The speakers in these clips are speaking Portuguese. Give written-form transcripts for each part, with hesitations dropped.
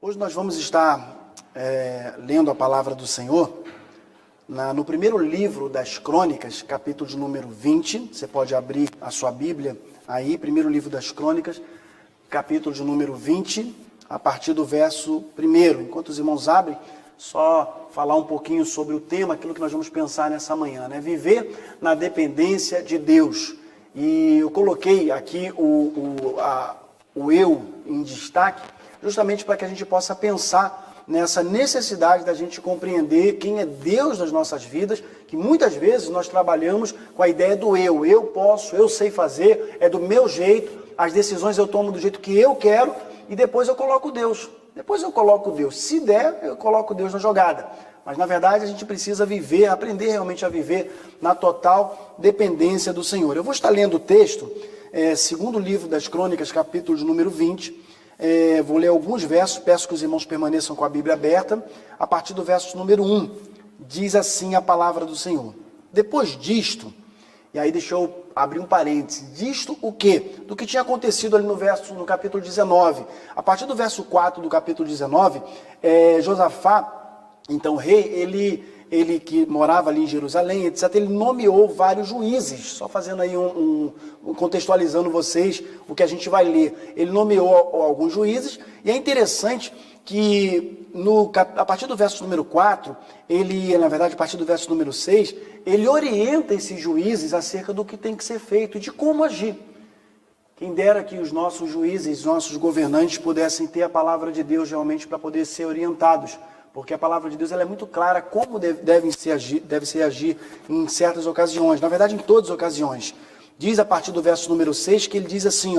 Hoje nós vamos estar lendo a palavra do Senhor no primeiro livro das Crônicas, capítulo de número 20. Você pode abrir a sua Bíblia aí, primeiro livro das Crônicas, capítulo de número 20, a partir do verso 1. Enquanto os irmãos abrem, só falar um pouquinho sobre o tema, aquilo que nós vamos pensar nessa manhã, né? Viver na dependência de Deus. E eu coloquei aqui o eu em destaque, justamente para que a gente possa pensar nessa necessidade da gente compreender quem é Deus nas nossas vidas, que muitas vezes nós trabalhamos com a ideia do eu posso, eu sei fazer, é do meu jeito, as decisões eu tomo do jeito que eu quero e depois eu coloco Deus. Se der, eu coloco Deus na jogada. Mas na verdade a gente precisa viver, aprender realmente a viver na total dependência do Senhor. Eu vou estar lendo o texto, segundo livro das Crônicas, capítulo de número 20, vou ler alguns versos, peço que os irmãos permaneçam com a Bíblia aberta, a partir do verso número 1, diz assim a palavra do Senhor. Depois disto, e aí deixa eu abrir um parêntese, disto o quê? Do que tinha acontecido ali no capítulo 19. A partir do verso 4 do capítulo 19, Josafá, então rei, ele que morava ali em Jerusalém, etc., ele nomeou vários juízes, só fazendo aí contextualizando vocês o que a gente vai ler. Ele nomeou alguns juízes, e é interessante que a partir do verso número 4, a partir do verso número 6, ele orienta esses juízes acerca do que tem que ser feito e de como agir. Quem dera que os nossos juízes, nossos governantes pudessem ter a palavra de Deus realmente para poder ser orientados, porque a palavra de Deus ela é muito clara como deve ser agir em certas ocasiões, na verdade em todas as ocasiões. Diz a partir do verso número 6 que ele diz assim,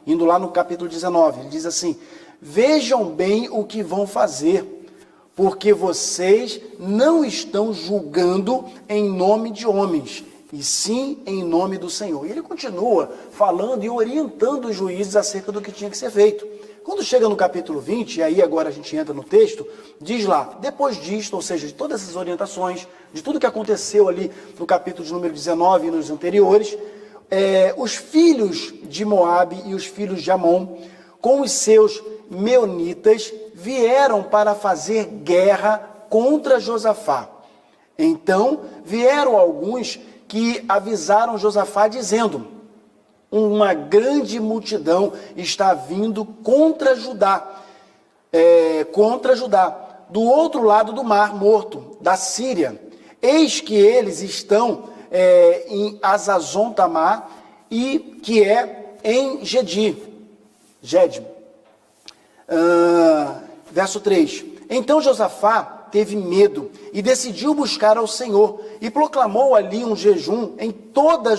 indo lá no capítulo 19, ele diz assim: vejam bem o que vão fazer, porque vocês não estão julgando em nome de homens, e sim em nome do Senhor. E ele continua falando e orientando os juízes acerca do que tinha que ser feito. Quando chega no capítulo 20, e aí agora a gente entra no texto, diz lá, depois disto, ou seja, de todas essas orientações, de tudo que aconteceu ali no capítulo de número 19 e nos anteriores, os filhos de Moabe e os filhos de Amon, com os seus meunitas, vieram para fazer guerra contra Josafá. Então vieram alguns que avisaram Josafá dizendo: uma grande multidão está vindo contra Judá, do outro lado do Mar Morto, da Síria. Eis que eles estão em Azazon Tamar, e que é em Gede. Verso 3. Então Josafá teve medo e decidiu buscar ao Senhor, e proclamou ali um jejum em todo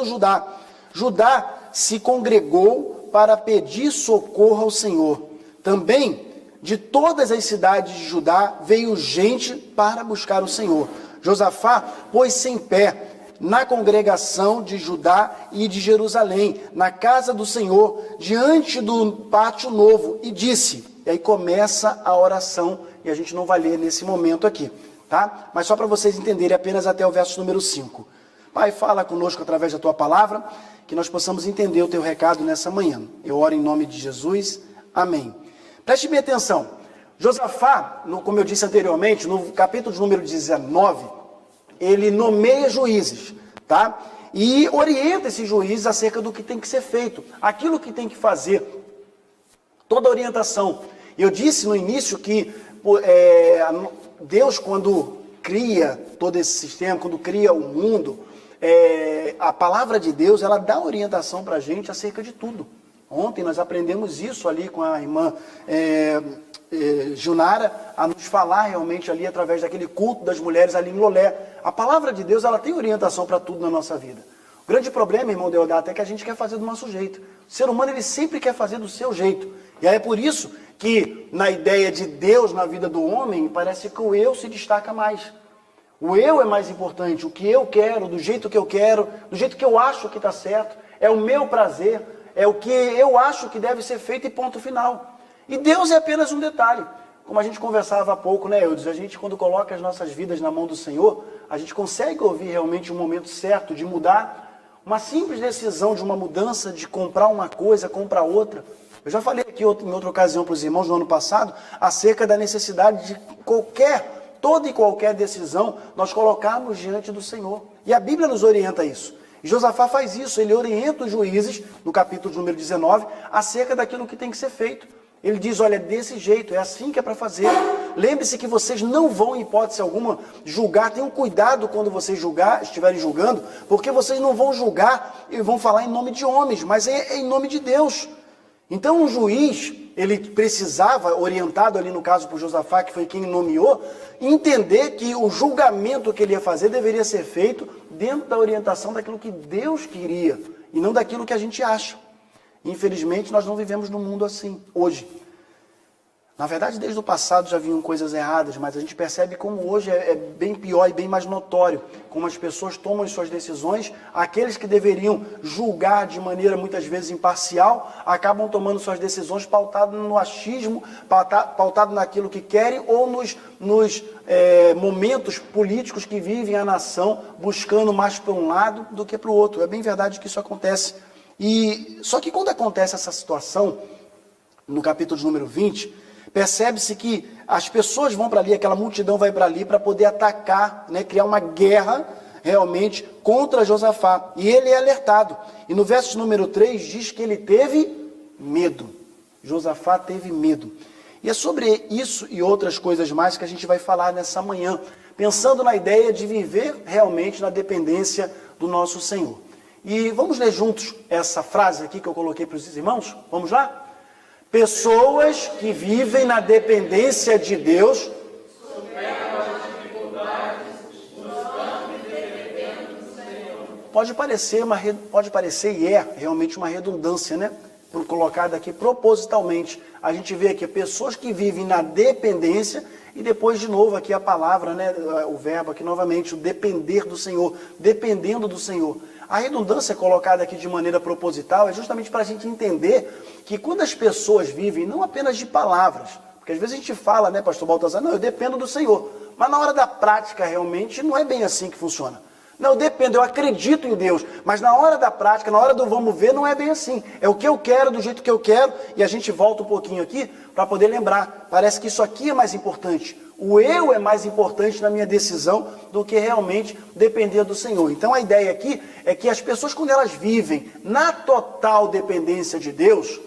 Judá. Judá se congregou para pedir socorro ao Senhor. Também de todas as cidades de Judá veio gente para buscar o Senhor. Josafá pôs-se em pé na congregação de Judá e de Jerusalém, na casa do Senhor, diante do pátio novo, e disse, e aí começa a oração, e a gente não vai ler nesse momento aqui, tá? Mas só para vocês entenderem apenas até o verso número 5. Pai, fala conosco através da Tua palavra, que nós possamos entender o Teu recado nessa manhã. Eu oro em nome de Jesus. Amém. Preste bem atenção. Josafá, como eu disse anteriormente, no capítulo de número 19, ele nomeia juízes, tá? E orienta esses juízes acerca do que tem que ser feito, aquilo que tem que fazer, toda a orientação. Eu disse no início que Deus, quando cria todo esse sistema, quando cria o mundo, a palavra de Deus, ela dá orientação para a gente acerca de tudo. Ontem nós aprendemos isso ali com a irmã Junara, a nos falar realmente ali através daquele culto das mulheres ali em Lolé. A palavra de Deus, ela tem orientação para tudo na nossa vida. O grande problema, irmão Deodato, é que a gente quer fazer do nosso jeito. O ser humano, ele sempre quer fazer do seu jeito. E aí é por isso que na ideia de Deus na vida do homem, parece que o eu se destaca mais. O eu é mais importante, o que eu quero, do jeito que eu quero, do jeito que eu acho que está certo, é o meu prazer, é o que eu acho que deve ser feito e ponto final. E Deus é apenas um detalhe. Como a gente conversava há pouco, né, Eudes? A gente, quando coloca as nossas vidas na mão do Senhor, a gente consegue ouvir realmente o momento certo de mudar. Uma simples decisão de uma mudança, de comprar uma coisa, comprar outra. Eu já falei aqui em outra ocasião para os irmãos no ano passado, acerca da necessidade de toda e qualquer decisão, nós colocarmos diante do Senhor. E a Bíblia nos orienta a isso. E Josafá faz isso, ele orienta os juízes, no capítulo de número 19, acerca daquilo que tem que ser feito. Ele diz, olha, desse jeito, é assim que é para fazer. Lembre-se que vocês não vão, em hipótese alguma, julgar. Tenham cuidado quando vocês estiverem julgando, porque vocês não vão julgar e vão falar em nome de homens, mas é em nome de Deus. Então um juiz, ele precisava, orientado ali no caso por Josafá, que foi quem nomeou, entender que o julgamento que ele ia fazer deveria ser feito dentro da orientação daquilo que Deus queria, e não daquilo que a gente acha. Infelizmente, nós não vivemos num mundo assim, hoje. Na verdade, desde o passado já vinham coisas erradas, mas a gente percebe como hoje é bem pior e bem mais notório, como as pessoas tomam as suas decisões, aqueles que deveriam julgar de maneira muitas vezes imparcial, acabam tomando suas decisões pautadas no achismo, pautado naquilo que querem, ou nos momentos políticos que vivem a nação, buscando mais para um lado do que para o outro. É bem verdade que isso acontece. Só que quando acontece essa situação, no capítulo de número 20, percebe-se que as pessoas vão para ali, aquela multidão vai para ali para poder atacar, né, criar uma guerra realmente contra Josafá. E ele é alertado. E no verso de número 3 diz que ele teve medo. Josafá teve medo. E é sobre isso e outras coisas mais que a gente vai falar nessa manhã, pensando na ideia de viver realmente na dependência do nosso Senhor. E vamos ler juntos essa frase aqui que eu coloquei para os irmãos? Vamos lá? Pessoas que vivem na dependência de Deus superam as dificuldades, buscando e dependendo do Senhor. Pode parecer e é realmente uma redundância, né? Por colocado aqui propositalmente. A gente vê aqui pessoas que vivem na dependência e depois de novo aqui a palavra, né? O verbo aqui novamente, o depender do Senhor, dependendo do Senhor. A redundância colocada aqui de maneira proposital é justamente para a gente entender que quando as pessoas vivem, não apenas de palavras, porque às vezes a gente fala, né, pastor Baltazar, não, eu dependo do Senhor, mas na hora da prática realmente não é bem assim que funciona. Não, eu dependo, eu acredito em Deus, mas na hora da prática, na hora do vamos ver, não é bem assim. É o que eu quero, do jeito que eu quero, e a gente volta um pouquinho aqui para poder lembrar. Parece que isso aqui é mais importante. O eu é mais importante na minha decisão do que realmente depender do Senhor. Então a ideia aqui é que as pessoas, quando elas vivem na total dependência de Deus,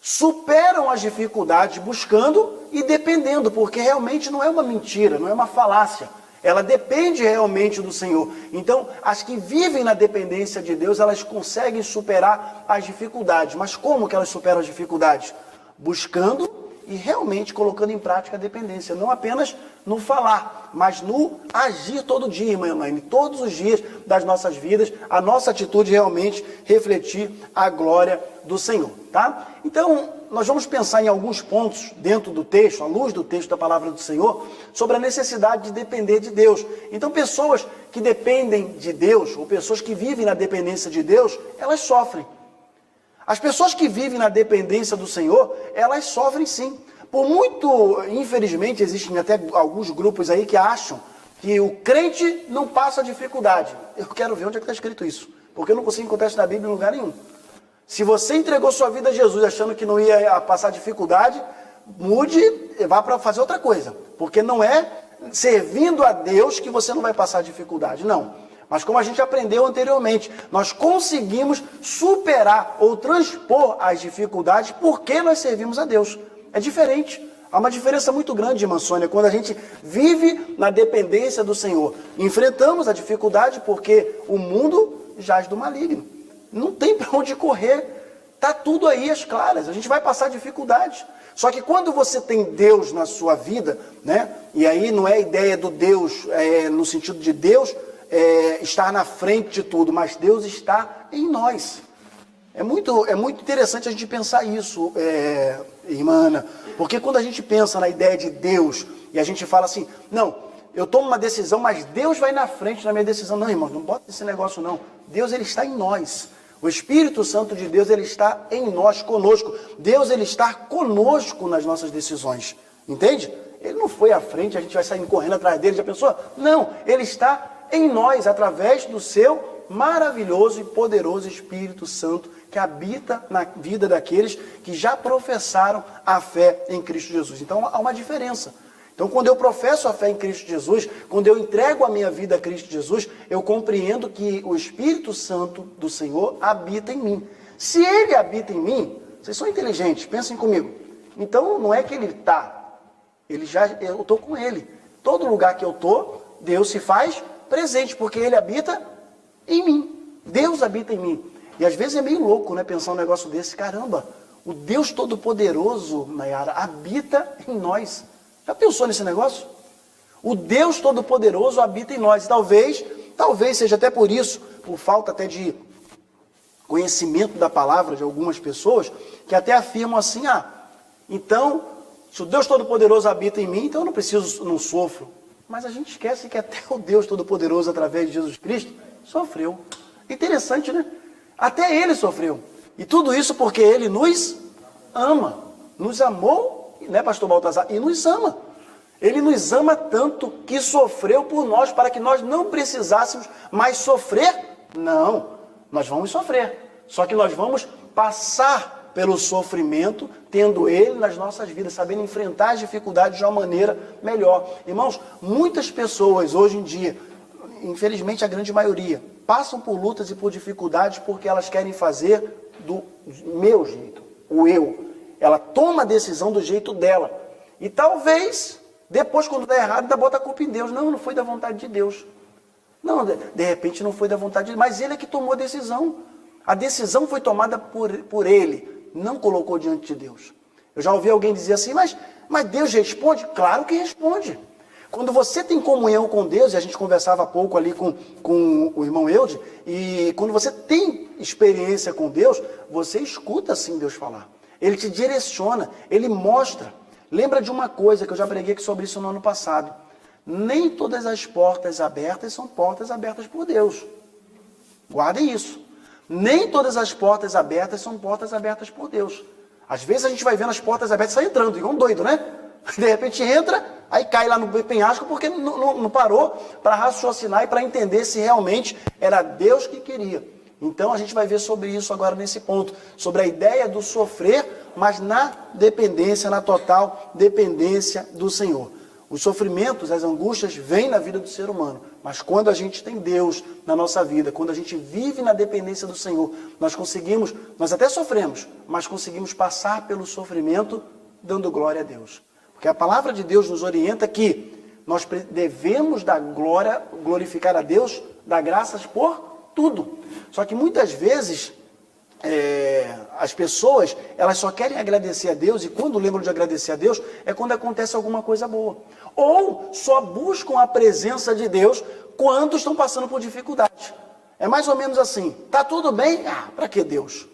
superam as dificuldades buscando e dependendo, porque realmente não é uma mentira, não é uma falácia. Ela depende realmente do Senhor. Então, as que vivem na dependência de Deus, elas conseguem superar as dificuldades. Mas como que elas superam as dificuldades? Buscando e realmente colocando em prática a dependência. Não apenas no falar, mas no agir todo dia, irmã Elaine. Todos os dias das nossas vidas, a nossa atitude realmente refletir a glória do Senhor. Tá? Então, nós vamos pensar em alguns pontos dentro do texto, à luz do texto da palavra do Senhor, sobre a necessidade de depender de Deus. Então, pessoas que dependem de Deus, ou pessoas que vivem na dependência de Deus, elas sofrem. As pessoas que vivem na dependência do Senhor, elas sofrem sim. Por muito, infelizmente, existem até alguns grupos aí que acham que o crente não passa dificuldade. Eu quero ver onde é que está escrito isso, porque eu não consigo encontrar isso na Bíblia em lugar nenhum. Se você entregou sua vida a Jesus achando que não ia passar dificuldade, mude e vá para fazer outra coisa. Porque não é servindo a Deus que você não vai passar dificuldade, não. Mas como a gente aprendeu anteriormente, nós conseguimos superar ou transpor as dificuldades porque nós servimos a Deus. É diferente. Há uma diferença muito grande, irmã Sônia, quando a gente vive na dependência do Senhor. Enfrentamos a dificuldade porque o mundo jaz do maligno. Não tem para onde correr. Está tudo aí às claras. A gente vai passar dificuldades. Só que quando você tem Deus na sua vida, né? E aí não é a ideia do Deus no sentido de Deus estar na frente de tudo, mas Deus está em nós. É muito interessante a gente pensar isso, irmã Ana, porque quando a gente pensa na ideia de Deus e a gente fala assim, não, eu tomo uma decisão, mas Deus vai na frente da minha decisão. Não, irmão, não bota esse negócio não. Deus, ele está em nós. O Espírito Santo de Deus, ele está em nós, conosco. Deus, ele está conosco nas nossas decisões. Entende? Ele não foi à frente, a gente vai sair correndo atrás dele, já pensou? Não, ele está em nós, através do seu maravilhoso e poderoso Espírito Santo que habita na vida daqueles que já professaram a fé em Cristo Jesus. Então há uma diferença. Então, quando eu professo a fé em Cristo Jesus, quando eu entrego a minha vida a Cristo Jesus, eu compreendo que o Espírito Santo do Senhor habita em mim. Se Ele habita em mim, vocês são inteligentes, pensem comigo. Então, não é que Ele está, eu estou com Ele. Todo lugar que eu estou, Deus se faz presente, porque Ele habita em mim. Deus habita em mim. E às vezes é meio louco, né, pensar um negócio desse. Caramba, o Deus Todo-Poderoso, Nayara, habita em nós. Já pensou nesse negócio? O Deus Todo-Poderoso habita em nós. Talvez seja até por isso, por falta até de conhecimento da palavra de algumas pessoas, que até afirmam assim, então, se o Deus Todo-Poderoso habita em mim, então eu não sofro. Mas a gente esquece que até o Deus Todo-Poderoso, através de Jesus Cristo, sofreu. Interessante, né? Até Ele sofreu. E tudo isso porque Ele nos ama. Nos amou, né, pastor Baltazar? E nos ama. Ele nos ama tanto que sofreu por nós, para que nós não precisássemos mais sofrer. Não, nós vamos sofrer. Só que nós vamos passar pelo sofrimento, tendo Ele nas nossas vidas, sabendo enfrentar as dificuldades de uma maneira melhor. Irmãos, muitas pessoas hoje em dia, infelizmente a grande maioria, passam por lutas e por dificuldades porque elas querem fazer do meu jeito, o eu. Ela toma a decisão do jeito dela. E talvez, depois quando der errado, ainda bota a culpa em Deus. Não foi da vontade de Deus. Não, de repente não foi da vontade de Deus, mas Ele é que tomou a decisão. A decisão foi tomada por Ele, não colocou diante de Deus. Eu já ouvi alguém dizer assim, mas Deus responde? Claro que responde. Quando você tem comunhão com Deus, e a gente conversava há pouco ali com o irmão Eude, e quando você tem experiência com Deus, você escuta assim Deus falar. Ele te direciona, Ele mostra. Lembra de uma coisa que eu já preguei aqui sobre isso no ano passado. Nem todas as portas abertas são portas abertas por Deus. Guardem isso. Nem todas as portas abertas são portas abertas por Deus. Às vezes a gente vai vendo as portas abertas e sai entrando, igual um doido, né? De repente entra, aí cai lá no penhasco porque não parou para raciocinar e para entender se realmente era Deus que queria. Então a gente vai ver sobre isso agora nesse ponto, sobre a ideia do sofrer, mas na dependência, na total dependência do Senhor. Os sofrimentos, as angústias vêm na vida do ser humano, mas quando a gente tem Deus na nossa vida, quando a gente vive na dependência do Senhor, nós até sofremos, mas conseguimos passar pelo sofrimento dando glória a Deus. Porque a palavra de Deus nos orienta que nós devemos dar glória, glorificar a Deus, dar graças por tudo. Só que muitas vezes as pessoas, elas só querem agradecer a Deus, e quando lembram de agradecer a Deus, é quando acontece alguma coisa boa. Ou só buscam a presença de Deus quando estão passando por dificuldade. É mais ou menos assim, tá tudo bem? Para que Deus?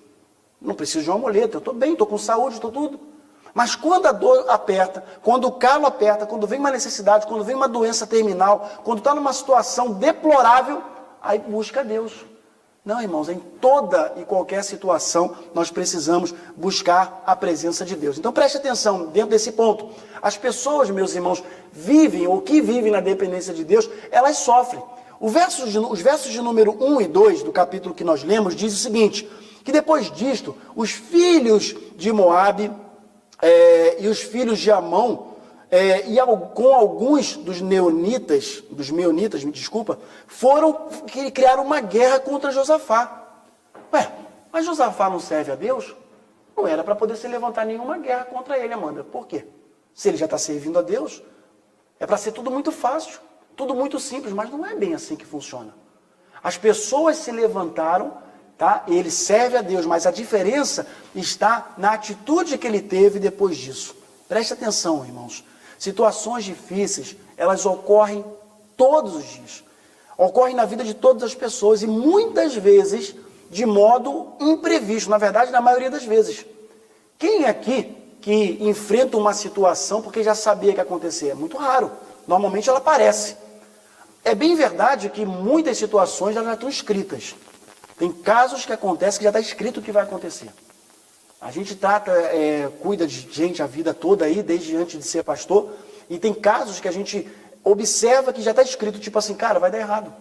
Não preciso de uma muleta, eu estou bem, estou com saúde, estou tudo. Mas quando a dor aperta, quando o calo aperta, quando vem uma necessidade, quando vem uma doença terminal, quando está numa situação deplorável, aí busca Deus. Não, irmãos, em toda e qualquer situação, nós precisamos buscar a presença de Deus. Então preste atenção, dentro desse ponto. As pessoas, meus irmãos, vivem, ou que vivem na dependência de Deus, elas sofrem. Os versos de número 1 e 2 do capítulo que nós lemos, diz o seguinte, que depois disto, os filhos de Moabe e os filhos de Amon, com alguns dos meunitas, que criaram uma guerra contra Josafá. Mas Josafá não serve a Deus? Não era para poder se levantar nenhuma guerra contra ele, Amanda. Por quê? Se ele já está servindo a Deus, é para ser tudo muito fácil, tudo muito simples, mas não é bem assim que funciona. As pessoas se levantaram, tá? Ele serve a Deus, mas a diferença está na atitude que ele teve depois disso. Preste atenção, irmãos. Situações difíceis, elas ocorrem todos os dias. Ocorrem na vida de todas as pessoas e muitas vezes de modo imprevisto. Na verdade, na maioria das vezes. Quem aqui que enfrenta uma situação porque já sabia que ia acontecer? É muito raro. Normalmente ela aparece. É bem verdade que muitas situações já estão escritas. Tem casos que acontecem que já está escrito o que vai acontecer. A gente cuida de gente a vida toda aí, desde antes de ser pastor, e tem casos que a gente observa que já está escrito, tipo assim, cara, vai dar errado.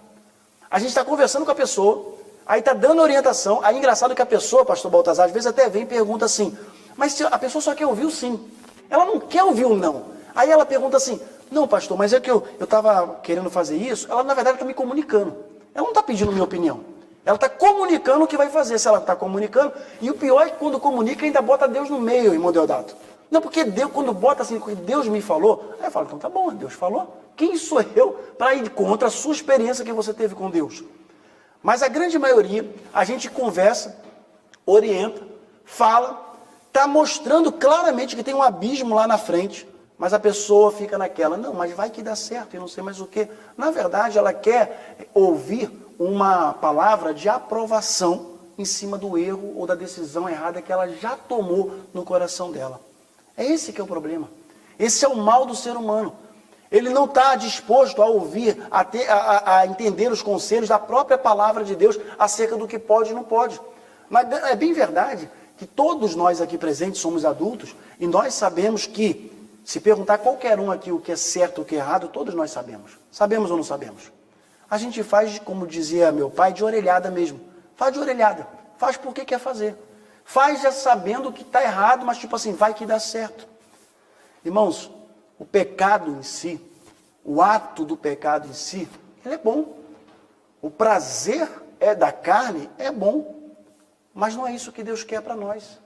A gente está conversando com a pessoa, Aí está dando orientação. Aí engraçado que a pessoa, pastor Baltazar, às vezes até vem e pergunta assim, mas se a pessoa só quer ouvir o sim. Ela não quer ouvir o não. Aí ela pergunta assim, não pastor, mas é que eu estava querendo fazer isso. Ela na verdade está me comunicando. Ela não está pedindo minha opinião. Ela está comunicando o que vai fazer, se ela está comunicando. E o pior é que quando comunica ainda bota Deus no meio, irmão Deodato. Não, porque Deus, quando bota assim, Deus me falou, aí eu falo, então tá bom, Deus falou. Quem sou eu para ir contra a sua experiência que você teve com Deus? Mas a grande maioria, a gente conversa, orienta, fala, está mostrando claramente que tem um abismo lá na frente, mas a pessoa fica naquela, não, mas vai que dá certo e não sei mais o quê. Na verdade, ela quer ouvir uma palavra de aprovação em cima do erro ou da decisão errada que ela já tomou no coração dela. É esse que é o problema. Esse é o mal do ser humano. Ele não está disposto a ouvir, a entender os conselhos da própria palavra de Deus acerca do que pode e não pode. Mas é bem verdade que todos nós aqui presentes somos adultos e nós sabemos que, se perguntar qualquer um aqui o que é certo e o que é errado, todos nós sabemos. Sabemos ou não sabemos? A gente faz, como dizia meu pai, de orelhada mesmo. Faz de orelhada. Faz porque quer fazer. Faz já sabendo que está errado, mas tipo assim, vai que dá certo. Irmãos, o pecado em si, o ato do pecado em si, ele é bom. O prazer da carne é bom, mas não é isso que Deus quer para nós.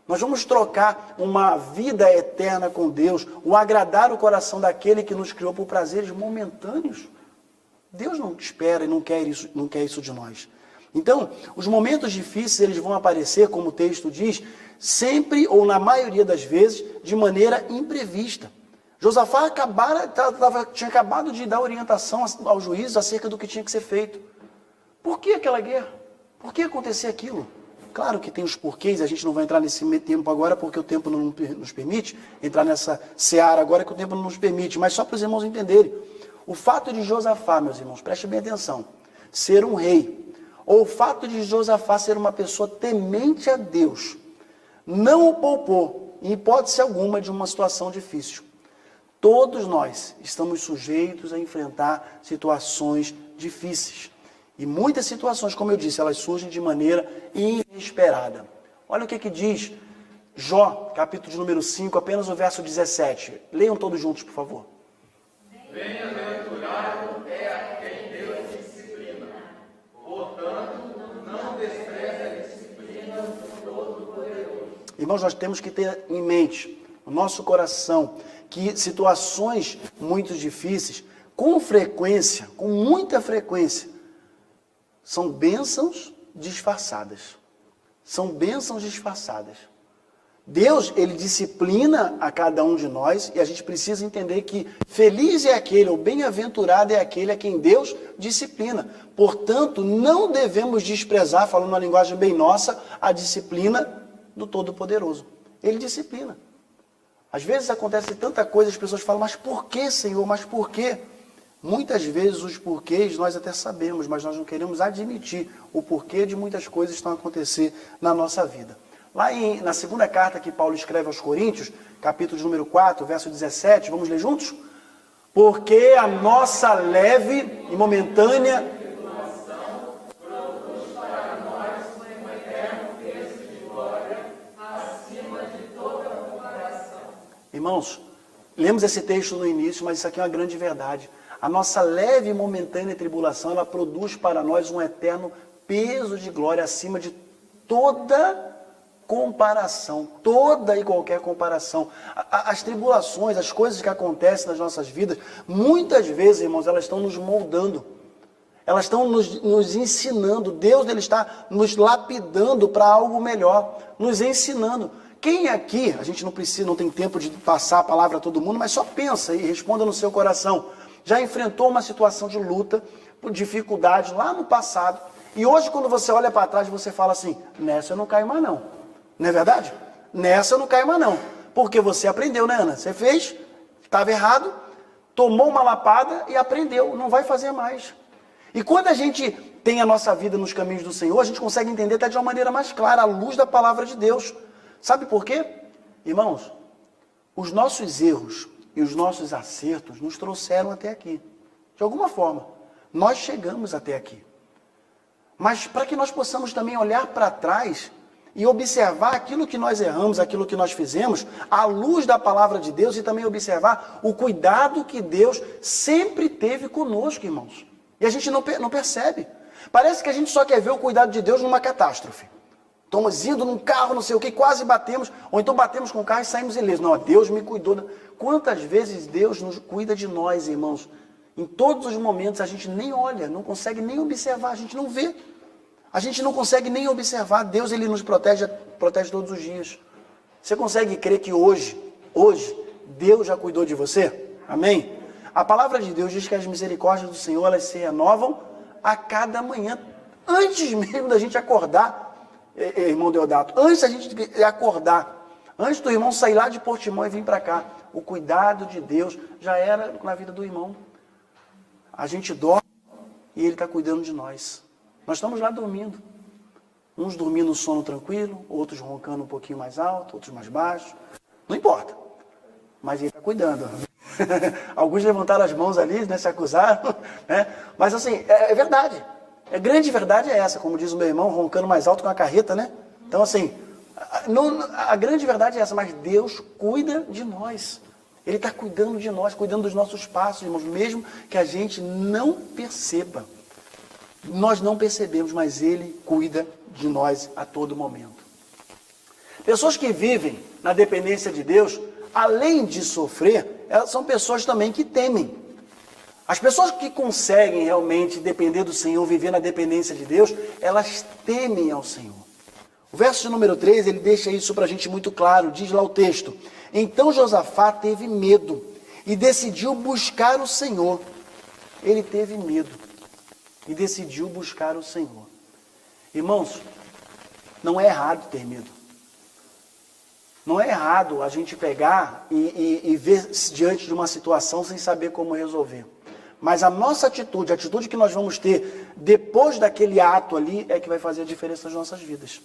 Nós vamos trocar uma vida eterna com Deus, o agradar o coração daquele que nos criou por prazeres momentâneos. Deus não espera e não quer isso de nós. Então, os momentos difíceis, eles vão aparecer, como o texto diz, sempre ou na maioria das vezes, de maneira imprevista. Josafá tinha acabado de dar orientação aos juízes acerca do que tinha que ser feito. Por que aquela guerra? Por que acontecer aquilo? Claro que tem os porquês, a gente não vai entrar nesse tempo agora, porque o tempo não nos permite entrar nessa seara agora, que o tempo não nos permite, mas só para os irmãos entenderem. O fato de Josafá, meus irmãos, prestem bem atenção, ser um rei, ou o fato de Josafá ser uma pessoa temente a Deus, não o poupou, em hipótese alguma, de uma situação difícil. Todos nós estamos sujeitos a enfrentar situações difíceis. E muitas situações, como eu disse, elas surgem de maneira inesperada. Olha o que diz Jó, capítulo de número 5, apenas o verso 17. Leiam todos juntos, por favor. Bem-aventurado é a quem Deus disciplina. Portanto, não despreze a disciplina do Todo-Poderoso. Irmãos, nós temos que ter em mente, no nosso coração, que situações muito difíceis, com frequência, com muita frequência, são bênçãos disfarçadas. São bênçãos disfarçadas. Deus, ele disciplina a cada um de nós e a gente precisa entender que feliz é aquele, ou bem-aventurado é aquele a quem Deus disciplina. Portanto, não devemos desprezar, falando uma linguagem bem nossa, a disciplina do Todo-Poderoso. Ele disciplina. Às vezes acontece tanta coisa, as pessoas falam, mas por que, Senhor? Mas por quê? Muitas vezes os porquês nós até sabemos, mas nós não queremos admitir o porquê de muitas coisas que estão a acontecer na nossa vida. Lá na segunda carta que Paulo escreve aos Coríntios, capítulo de número 4, verso 17, vamos ler juntos? Porque a nossa leve e momentânea tribulação produz para nós um eterno peso de glória acima de toda comparação. Irmãos, lemos esse texto no início, mas isso aqui é uma grande verdade. A nossa leve e momentânea tribulação, ela produz para nós um eterno peso de glória acima de toda comparação, toda e qualquer comparação. As tribulações, as coisas que acontecem nas nossas vidas, muitas vezes, irmãos, elas estão nos moldando. Elas estão nos ensinando. Deus, ele está nos lapidando para algo melhor, nos ensinando. Quem aqui, a gente não tem tempo de passar a palavra a todo mundo, mas só pensa e responda no seu coração. Já enfrentou uma situação de luta, por dificuldade lá no passado, e hoje quando você olha para trás, você fala assim, nessa eu não caio mais não. Não é verdade? Nessa eu não caio mais não. Porque você aprendeu, né, Ana? Você fez, estava errado, tomou uma lapada e aprendeu, não vai fazer mais. E quando a gente tem a nossa vida nos caminhos do Senhor, a gente consegue entender até de uma maneira mais clara, à luz da palavra de Deus. Sabe por quê? Irmãos, os nossos erros e os nossos acertos nos trouxeram até aqui. De alguma forma, nós chegamos até aqui. mas para que nós possamos também olhar para trás e observar aquilo que nós erramos, aquilo que nós fizemos, à luz da palavra de Deus, e também observar o cuidado que Deus sempre teve conosco, irmãos. E a gente não percebe. Parece que a gente só quer ver o cuidado de Deus numa catástrofe. Estamos indo num carro, não sei o que, quase batemos, ou então batemos com o carro e saímos ilesos. Não, Deus me cuidou. Quantas vezes Deus nos cuida de nós, irmãos? Em todos os momentos a gente nem olha, não consegue nem observar, a gente não vê. A gente não consegue nem observar. Deus, Ele nos protege todos os dias. Você consegue crer que hoje, Deus já cuidou de você? Amém? A palavra de Deus diz que as misericórdias do Senhor, elas se renovam a cada manhã. Antes mesmo da gente acordar, irmão Deodato, antes da gente acordar, antes do irmão sair lá de Portimão e vir para cá, o cuidado de Deus já era na vida do irmão. A gente dorme e Ele está cuidando de nós. Nós estamos lá dormindo. Uns dormindo no sono tranquilo, outros roncando um pouquinho mais alto, outros mais baixo. Não importa. Mas Ele está cuidando. Alguns levantaram as mãos ali, né, se acusaram. Né? Mas assim, é verdade. A grande verdade é essa, como diz o meu irmão, roncando mais alto com a carreta, né? Então assim, a grande verdade é essa, mas Deus cuida de nós. Ele está cuidando de nós, cuidando dos nossos passos, irmãos, mesmo que a gente não perceba. Nós não percebemos, mas Ele cuida de nós a todo momento. Pessoas que vivem na dependência de Deus, além de sofrer, elas são pessoas também que temem. As pessoas que conseguem realmente depender do Senhor, viver na dependência de Deus, elas temem ao Senhor. O verso de número 3, ele deixa isso para a gente muito claro, diz lá o texto: então Josafá teve medo e decidiu buscar o Senhor. Ele teve medo e decidiu buscar o Senhor. Irmãos, não é errado ter medo. Não é errado a gente pegar e ver diante de uma situação sem saber como resolver. Mas a nossa atitude, a atitude que nós vamos ter depois daquele ato ali, é que vai fazer a diferença nas nossas vidas.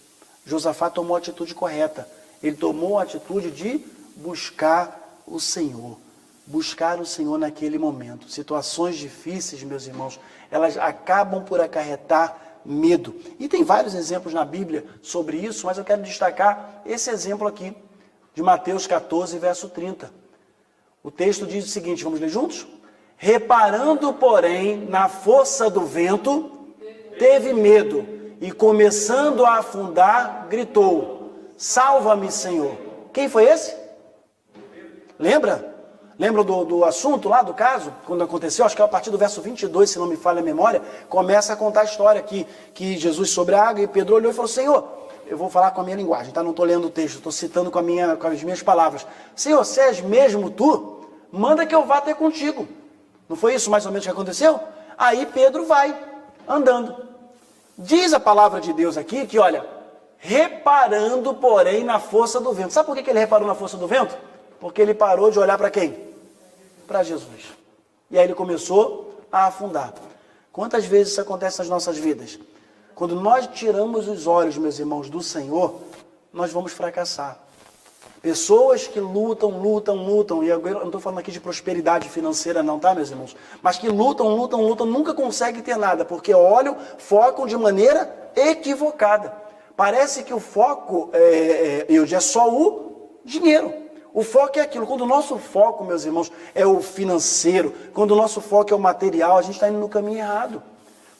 Josafá tomou a atitude correta. Ele tomou a atitude de buscar o Senhor. Buscar o Senhor naquele momento. Situações difíceis, meus irmãos, elas acabam por acarretar medo. E tem vários exemplos na Bíblia sobre isso, mas eu quero destacar esse exemplo aqui, de Mateus 14, verso 30. O texto diz o seguinte, vamos ler juntos? Reparando, porém, na força do vento, teve medo, e começando a afundar, gritou: salva-me, Senhor. Quem foi esse? Lembra? Lembra do assunto lá, do caso? Quando aconteceu, acho que é a partir do verso 22, se não me falha a memória, começa a contar a história que Jesus sobre a água, e Pedro olhou e falou: Senhor, eu vou falar com a minha linguagem, tá? Não estou lendo o texto, estou citando com as minhas palavras. Senhor, se és mesmo tu, manda que eu vá ter contigo. Não foi isso mais ou menos que aconteceu? Aí Pedro vai, andando. Diz a palavra de Deus aqui que, olha, reparando, porém, na força do vento. Sabe por que ele reparou na força do vento? Porque ele parou de olhar para quem? Para Jesus. E aí ele começou a afundar. Quantas vezes isso acontece nas nossas vidas? Quando nós tiramos os olhos, meus irmãos, do Senhor, nós vamos fracassar. Pessoas que lutam, e agora eu não estou falando aqui de prosperidade financeira não, tá, meus irmãos? Mas que lutam, nunca conseguem ter nada, porque olham, focam de maneira equivocada. Parece que o foco é só o dinheiro. O foco é aquilo. Quando o nosso foco, meus irmãos, é o financeiro, quando o nosso foco é o material, a gente está indo no caminho errado.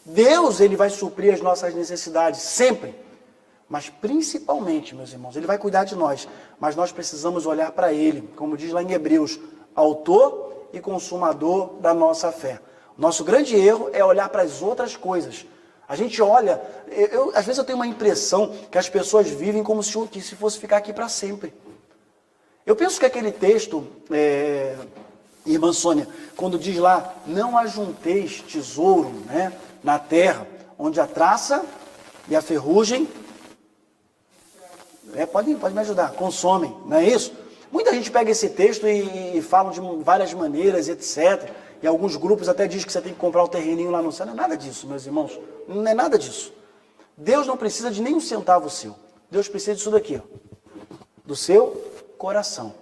Deus, Ele vai suprir as nossas necessidades, sempre. Mas principalmente, meus irmãos, Ele vai cuidar de nós. Mas nós precisamos olhar para Ele, como diz lá em Hebreus, autor e consumador da nossa fé. Nosso grande erro é olhar para as outras coisas. A gente olha, às vezes eu tenho uma impressão que as pessoas vivem como se fosse ficar aqui para sempre. Eu penso que aquele texto, irmã Sônia, quando diz lá, não ajunteis tesouro, né, na terra, onde a traça e a ferrugem, pode me ajudar, consomem, não é isso? Muita gente pega esse texto e fala de várias maneiras, etc. E alguns grupos até dizem que você tem que comprar o terreninho lá no céu. Não é nada disso, meus irmãos. Não é nada disso. Deus não precisa de nem um centavo seu. Deus precisa disso daqui, ó, do seu coração.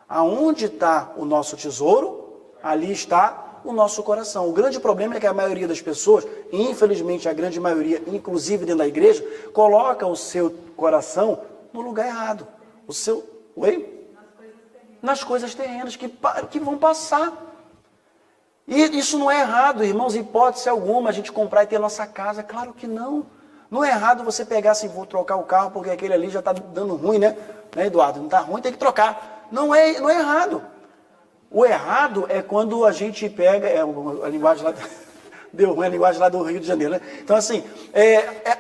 Aonde está o nosso tesouro, ali está lavar o nosso coração. O grande problema é que a maioria das pessoas, e infelizmente a grande maioria, inclusive dentro da igreja, coloca o seu coração no lugar errado. O seu... Oi? Nas coisas terrenas que vão passar. E isso não é errado, irmãos, hipótese alguma, a gente comprar e ter a nossa casa. Claro que não. Não é errado você pegar assim, vou trocar o carro porque aquele ali já está dando ruim, né? Eduardo? Não está ruim, tem que trocar. Não é errado. O errado é quando a gente pega, a linguagem lá, deu ruim a linguagem lá do Rio de Janeiro, né? Então assim,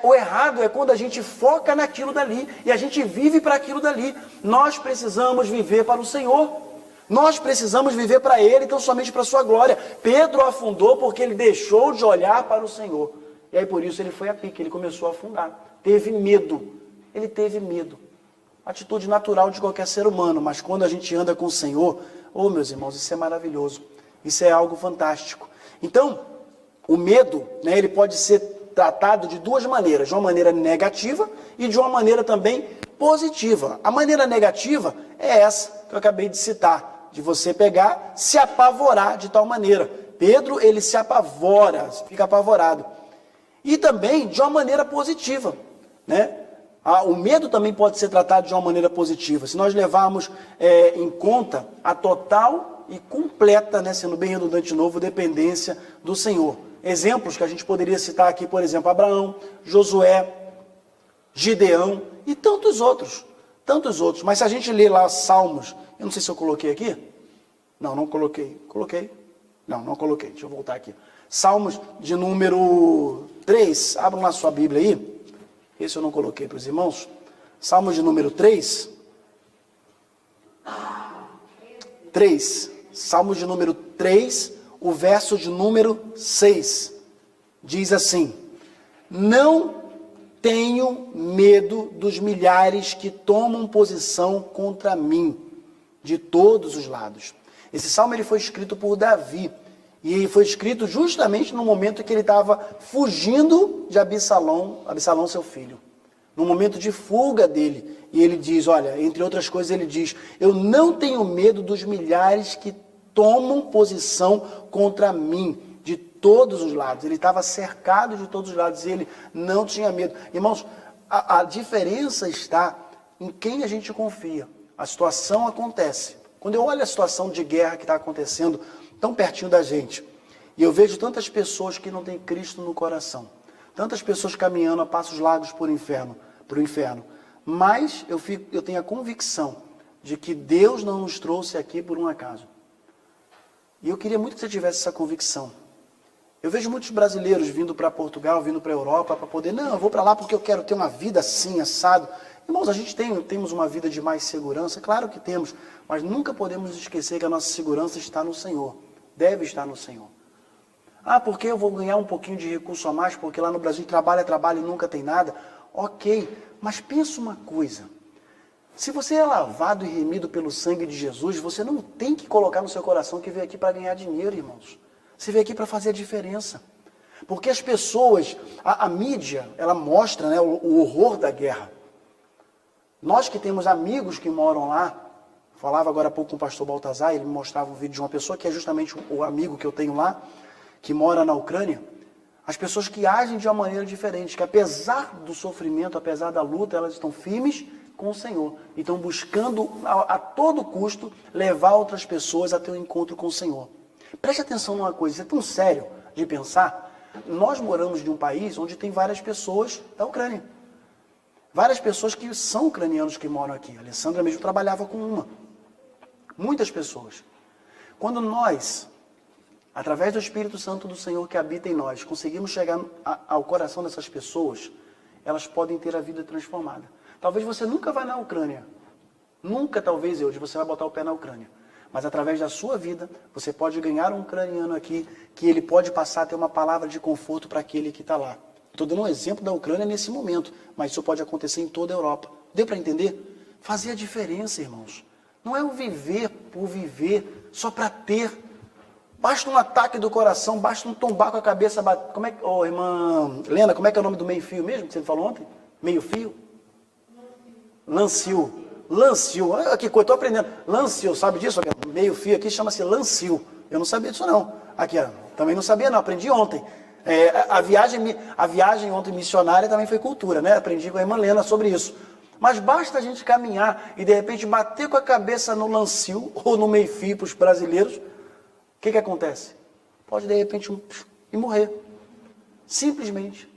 o errado é quando a gente foca naquilo dali e a gente vive para aquilo dali. Nós precisamos viver para o Senhor. Nós precisamos viver para Ele, então somente para a sua glória. Pedro afundou porque ele deixou de olhar para o Senhor. E aí por isso ele foi a pique, ele começou a afundar. Teve medo. Ele teve medo. Atitude natural de qualquer ser humano, mas quando a gente anda com o Senhor, meus irmãos, isso é maravilhoso. Isso é algo fantástico. Então, o medo, né, ele pode ser tratado de duas maneiras. De uma maneira negativa e de uma maneira também positiva. A maneira negativa é essa que eu acabei de citar. De você pegar, se apavorar de tal maneira. Pedro, ele se apavora, fica apavorado. E também de uma maneira positiva, né? O medo também pode ser tratado de uma maneira positiva. Se nós levarmos em conta a total e completa, né, sendo bem redundante de novo, dependência do Senhor. Exemplos que a gente poderia citar aqui, por exemplo, Abraão, Josué, Gideão e tantos outros. Tantos outros. Mas se a gente ler lá Salmos, eu não sei se eu coloquei aqui. Não coloquei. Coloquei? Não coloquei. Deixa eu voltar aqui. Salmos de número 3. Abram lá sua Bíblia aí. Esse eu não coloquei para os irmãos. Salmos de número 3. 3. Salmos de número 3, o verso de número 6. Diz assim: não tenho medo dos milhares que tomam posição contra mim, de todos os lados. Esse salmo ele foi escrito por Davi, e ele foi escrito justamente no momento que ele estava fugindo de Absalão, seu filho. No momento de fuga dele. E ele diz, olha, entre outras coisas ele diz, eu não tenho medo dos milhares que tomam posição contra mim, de todos os lados. Ele estava cercado de todos os lados e ele não tinha medo. Irmãos, a diferença está em quem a gente confia. A situação acontece. Quando eu olho a situação de guerra que está acontecendo tão pertinho da gente, e eu vejo tantas pessoas que não têm Cristo no coração, tantas pessoas caminhando a passos largos para o inferno, mas eu tenho a convicção de que Deus não nos trouxe aqui por um acaso. E eu queria muito que você tivesse essa convicção. Eu vejo muitos brasileiros vindo para Portugal, vindo para a Europa, para poder, eu vou para lá porque eu quero ter uma vida assim, assado. Irmãos, a gente temos uma vida de mais segurança, claro que temos, mas nunca podemos esquecer que a nossa segurança está no Senhor, deve estar no Senhor. Porque eu vou ganhar um pouquinho de recurso a mais, porque lá no Brasil trabalho e nunca tem nada. Ok, mas pensa uma coisa, se você é lavado e remido pelo sangue de Jesus, você não tem que colocar no seu coração que veio aqui para ganhar dinheiro, irmãos. Você veio aqui para fazer a diferença. Porque as pessoas, a mídia, ela mostra, né, o horror da guerra. Nós que temos amigos que moram lá, falava agora há pouco com o pastor Baltazar, ele me mostrava um vídeo de uma pessoa que é justamente o amigo que eu tenho lá, que mora na Ucrânia. As pessoas que agem de uma maneira diferente, que apesar do sofrimento, apesar da luta, elas estão firmes com o Senhor. E estão buscando a todo custo levar outras pessoas a ter um encontro com o Senhor. Preste atenção numa coisa, isso é tão sério de pensar. Nós moramos em um país onde tem várias pessoas da Ucrânia. Várias pessoas que são ucranianos que moram aqui. A Alessandra mesmo trabalhava com uma. Muitas pessoas. Quando nós, através do Espírito Santo do Senhor que habita em nós, conseguimos chegar ao coração dessas pessoas, elas podem ter a vida transformada. Talvez você nunca vá na Ucrânia. Nunca, talvez, hoje, você vai botar o pé na Ucrânia. Mas através da sua vida, você pode ganhar um ucraniano aqui, que ele pode passar a ter uma palavra de conforto para aquele que está lá. Estou dando um exemplo da Ucrânia nesse momento, mas isso pode acontecer em toda a Europa. Deu para entender? Fazer a diferença, irmãos. Não é o viver por viver, só para ter. Basta um ataque do coração, basta um tombar com a cabeça. Como é que, irmã Lena, como é que é o nome do meio-fio mesmo, que você falou ontem? Meio-fio? Lancil. Lancil, olha que coisa, estou aprendendo. Lancil, sabe disso? Meio-fio aqui chama-se Lancil. Eu não sabia disso não. Aqui, ó. Também não sabia não, aprendi ontem. A viagem ontem missionária também foi cultura, né? Aprendi com a irmã Lena sobre isso. Mas basta a gente caminhar e de repente bater com a cabeça no lancil ou no meio-fio para os brasileiros. O que acontece? Pode de repente ir morrer. Simplesmente.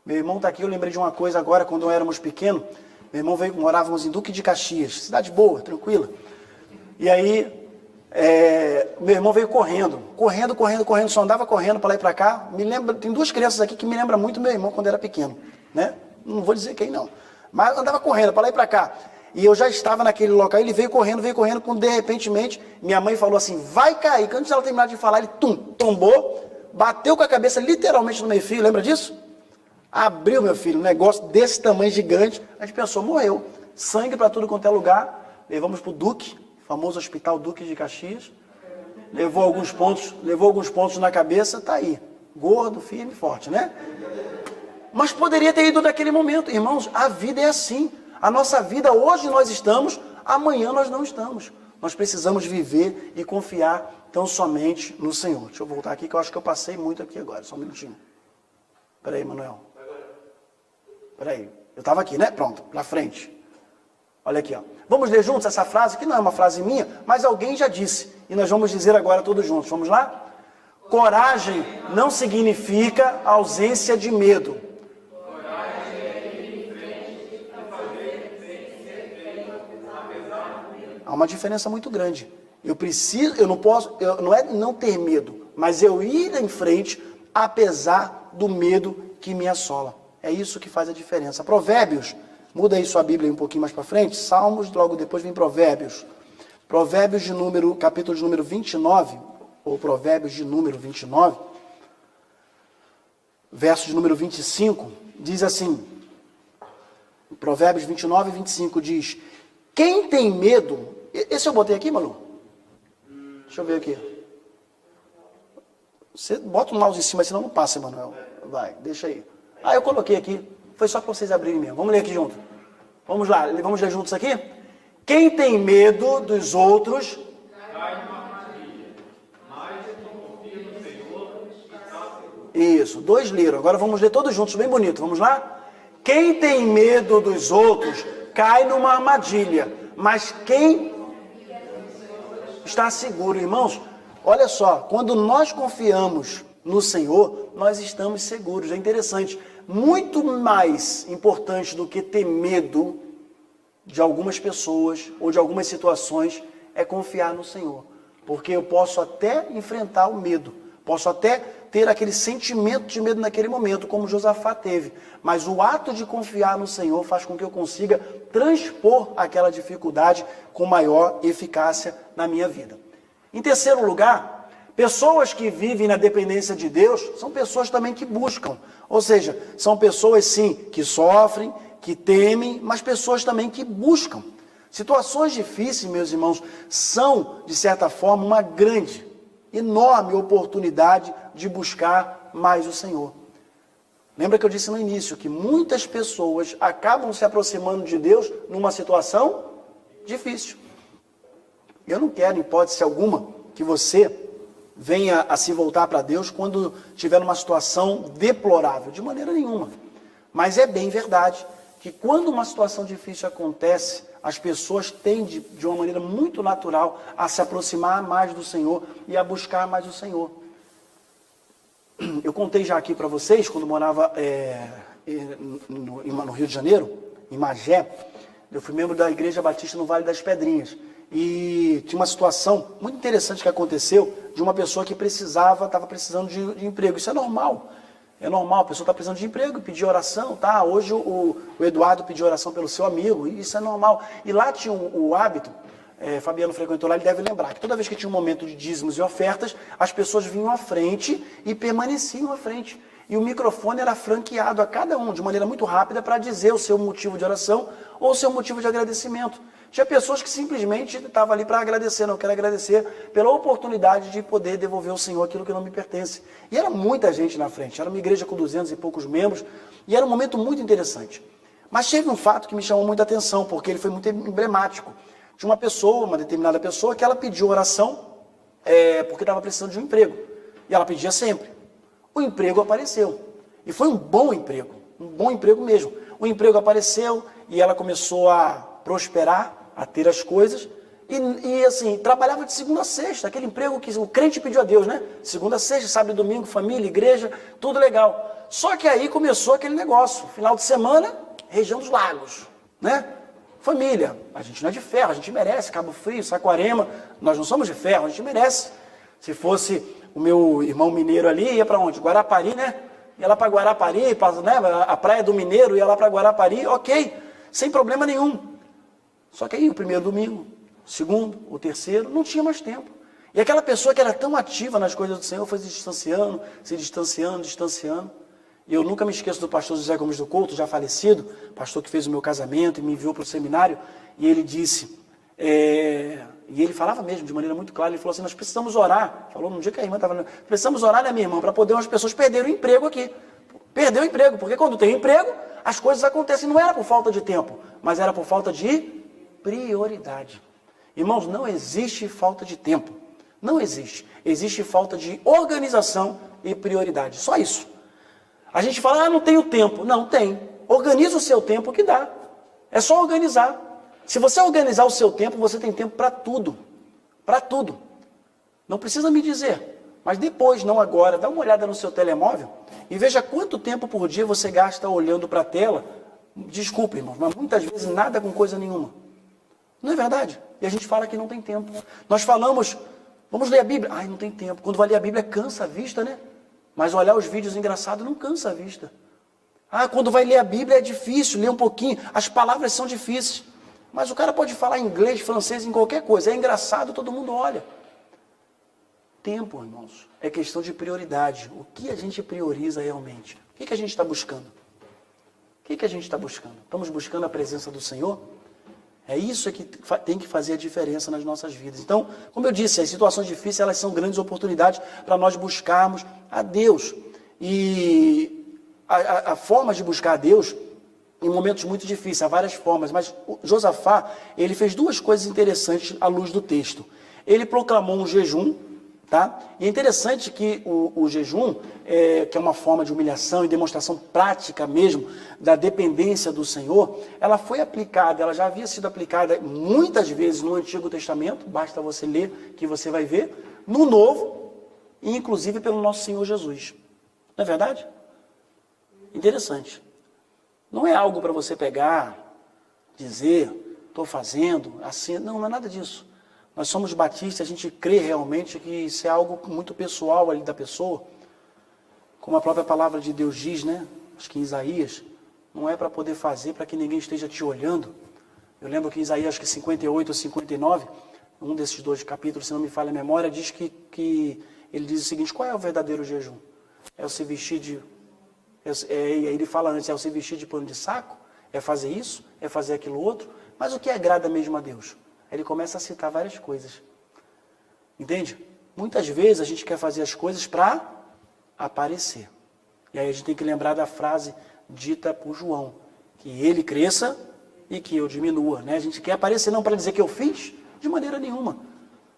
Meu irmão está aqui, eu lembrei de uma coisa agora, quando éramos pequenos. Meu irmão morávamos em Duque de Caxias, cidade boa, tranquila. E aí, meu irmão veio correndo, só andava correndo para lá e para cá. Me lembra, tem duas crianças aqui que me lembram muito meu irmão quando era pequeno, né? Não vou dizer quem não, mas andava correndo para lá e para cá. E eu já estava naquele local, ele veio correndo, quando de repentemente minha mãe falou assim, vai cair. Antes ela terminar de falar, ele tombou, bateu com a cabeça literalmente no meio-fio, lembra disso? Abriu, meu filho, um negócio desse tamanho gigante, a gente pensou, morreu. Sangue para tudo quanto é lugar, levamos para o Duque, famoso hospital Duque de Caxias, levou alguns pontos na cabeça, tá aí, gordo, firme, forte, né? Mas poderia ter ido naquele momento. Irmãos, a vida é assim. A nossa vida, hoje nós estamos, amanhã nós não estamos. Nós precisamos viver e confiar tão somente no Senhor. Deixa eu voltar aqui, que eu acho que eu passei muito aqui agora. Só um minutinho. Espera aí, Manuel. Espera aí. Eu estava aqui, né? Pronto, na frente. Olha aqui, ó. Vamos ler juntos essa frase, que não é uma frase minha, mas alguém já disse. E nós vamos dizer agora todos juntos. Vamos lá? Coragem não significa ausência de medo. Há uma diferença muito grande. Não é não ter medo, mas eu ir em frente, apesar do medo que me assola. É isso que faz a diferença. Provérbios, muda aí sua Bíblia um pouquinho mais para frente, Salmos, logo depois vem Provérbios. Provérbios capítulo de número 29, ou Provérbios de número 29, verso de número 25, diz assim, Provérbios 29 e 25 diz, quem tem medo, esse eu botei aqui, Malu? Deixa eu ver aqui. Você bota o mouse em cima, senão não passa, Emanuel. Vai, deixa aí. Eu coloquei aqui, foi só para vocês abrirem mesmo. Vamos ler aqui junto. Vamos lá, vamos ler juntos aqui? Quem tem medo dos outros... Isso, 2 leram. Agora vamos ler todos juntos, bem bonito. Vamos lá? Quem tem medo dos outros cai numa armadilha, mas quem está seguro, irmãos, olha só, quando nós confiamos no Senhor, nós estamos seguros. É interessante, muito mais importante do que ter medo de algumas pessoas ou de algumas situações é confiar no Senhor, porque eu posso até enfrentar o medo, posso até ter aquele sentimento de medo naquele momento, como Josafá teve, mas o ato de confiar no Senhor faz com que eu consiga transpor aquela dificuldade com maior eficácia na minha vida. Em terceiro lugar, pessoas que vivem na dependência de Deus são pessoas também que buscam, ou seja, são pessoas sim que sofrem, que temem, mas pessoas também que buscam. Situações difíceis, meus irmãos, são, de certa forma, uma grande, enorme oportunidade de buscar mais o Senhor. Lembra que eu disse no início que muitas pessoas acabam se aproximando de Deus numa situação difícil. Eu não quero, em hipótese alguma, que você venha a se voltar para Deus quando estiver numa situação deplorável, de maneira nenhuma. Mas é bem verdade que quando uma situação difícil acontece, as pessoas tendem, de uma maneira muito natural, a se aproximar mais do Senhor e a buscar mais o Senhor. Eu contei já aqui para vocês, quando morava no Rio de Janeiro, em Magé, eu fui membro da Igreja Batista no Vale das Pedrinhas. E tinha uma situação muito interessante que aconteceu de uma pessoa que estava precisando de emprego. Isso é normal. É normal, a pessoa está precisando de emprego, pedir oração, tá? Hoje o Eduardo pediu oração pelo seu amigo, e isso é normal. E lá tinha o hábito, Fabiano frequentou lá, ele deve lembrar, que toda vez que tinha um momento de dízimos e ofertas, as pessoas vinham à frente e permaneciam à frente. E o microfone era franqueado a cada um, de maneira muito rápida, para dizer o seu motivo de oração ou o seu motivo de agradecimento. Tinha pessoas que simplesmente estavam ali para agradecer, não quero agradecer pela oportunidade de poder devolver ao Senhor aquilo que não me pertence. E era muita gente na frente, era uma igreja com 200 e poucos membros, e era um momento muito interessante. Mas teve um fato que me chamou muita atenção, porque ele foi muito emblemático. Tinha uma pessoa, uma determinada pessoa, que ela pediu oração porque estava precisando de um emprego. E ela pedia sempre. O emprego apareceu. E foi um bom emprego mesmo. O emprego apareceu e ela começou a prosperar, a ter as coisas. E assim, trabalhava de segunda a sexta, aquele emprego que o crente pediu a Deus, né? Segunda a sexta, sábado e domingo, família, igreja, tudo legal. Só que aí começou aquele negócio, final de semana, região dos lagos, né? Família, a gente não é de ferro, a gente merece, Cabo Frio, Saquarema, nós não somos de ferro, a gente merece. Se fosse o meu irmão mineiro ali, ia para onde? Guarapari, né? Ia lá para Guarapari, né? A praia do Mineiro, ia lá para Guarapari, ok, sem problema nenhum. Só que aí o primeiro domingo, o segundo, o terceiro, não tinha mais tempo. E aquela pessoa que era tão ativa nas coisas do Senhor foi se distanciando. E eu nunca me esqueço do pastor José Gomes do Couto, já falecido, pastor que fez o meu casamento e me enviou para o seminário, e ele disse, e ele falava mesmo de maneira muito clara, ele falou assim, nós precisamos orar, falou num dia que a irmã estava, precisamos orar, né, minha irmã, para poder umas pessoas perderem o emprego aqui. Perdeu o emprego, porque quando tem emprego, as coisas acontecem, não era por falta de tempo, mas era por falta de prioridade. Irmãos, não existe falta de tempo, não existe, existe falta de organização e prioridade, só isso. A gente fala, não tenho tempo. Não, tem. Organiza o seu tempo que dá. É só organizar. Se você organizar o seu tempo, você tem tempo para tudo. Para tudo. Não precisa me dizer. Mas depois, não agora, dá uma olhada no seu telemóvel e veja quanto tempo por dia você gasta olhando para a tela. Desculpe, irmão, mas muitas vezes nada com coisa nenhuma. Não é verdade? E a gente fala que não tem tempo. Nós falamos, vamos ler a Bíblia. Ai, não tem tempo. Quando vai ler a Bíblia, cansa a vista, né? Mas olhar os vídeos engraçados não cansa a vista. Ah, quando vai ler a Bíblia é difícil, ler um pouquinho, as palavras são difíceis. Mas o cara pode falar inglês, francês, em qualquer coisa. É engraçado, todo mundo olha. Tempo, irmãos, é questão de prioridade. O que a gente prioriza realmente? O que a gente está buscando? O que a gente está buscando? Estamos buscando a presença do Senhor? É isso que tem que fazer a diferença nas nossas vidas. Então, como eu disse, as situações difíceis, elas são grandes oportunidades para nós buscarmos a Deus. E a forma de buscar a Deus, em momentos muito difíceis, há várias formas, mas Josafá, ele fez duas coisas interessantes à luz do texto. Ele proclamou um jejum, tá? E é interessante que o jejum, que é uma forma de humilhação e demonstração prática mesmo da dependência do Senhor, ela foi aplicada, ela já havia sido aplicada muitas vezes no Antigo Testamento, basta você ler que você vai ver, no Novo, e inclusive pelo nosso Senhor Jesus. Não é verdade? Interessante. Não é algo para você pegar, dizer, estou fazendo, assim, não é nada disso. Nós somos batistas, a gente crê realmente que isso é algo muito pessoal ali da pessoa. Como a própria palavra de Deus diz, né? Acho que em Isaías, não é para poder fazer para que ninguém esteja te olhando. Eu lembro que em Isaías, acho que 58 ou 59, um desses dois capítulos, se não me falha a memória, diz que ele diz o seguinte, qual é o verdadeiro jejum? É o se vestir de... ele fala antes, é o se vestir de pano de saco? É fazer isso? É fazer aquilo outro? Mas o que agrada mesmo a Deus? Ele começa a citar várias coisas. Entende? Muitas vezes a gente quer fazer as coisas para aparecer. E aí a gente tem que lembrar da frase dita por João, que ele cresça e que eu diminua, né? A gente quer aparecer não para dizer que eu fiz, de maneira nenhuma.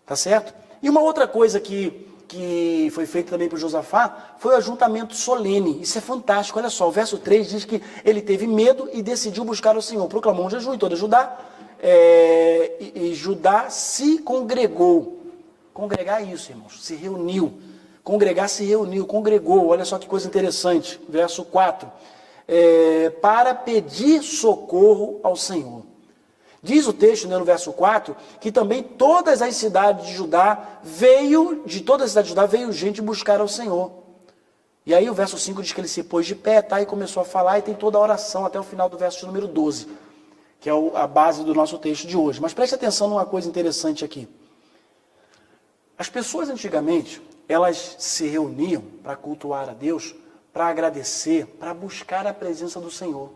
Tá certo? E uma outra coisa que foi feita também por Josafá foi o ajuntamento solene. Isso é fantástico. Olha só, o verso 3 diz que ele teve medo e decidiu buscar o Senhor. Proclamou um jejum em toda Judá. E Judá se congregou. Congregar é isso, irmãos. Se reuniu. Congregar se reuniu, congregou. Olha só que coisa interessante. Verso 4. Para pedir socorro ao Senhor. Diz o texto, né, no verso 4, que também todas as cidades de Judá veio gente buscar ao Senhor. E aí o verso 5 diz que ele se pôs de pé, tá, e começou a falar, e tem toda a oração até o final do verso número 12, que é a base do nosso texto de hoje. Mas preste atenção numa coisa interessante aqui. As pessoas antigamente, elas se reuniam para cultuar a Deus, para agradecer, para buscar a presença do Senhor.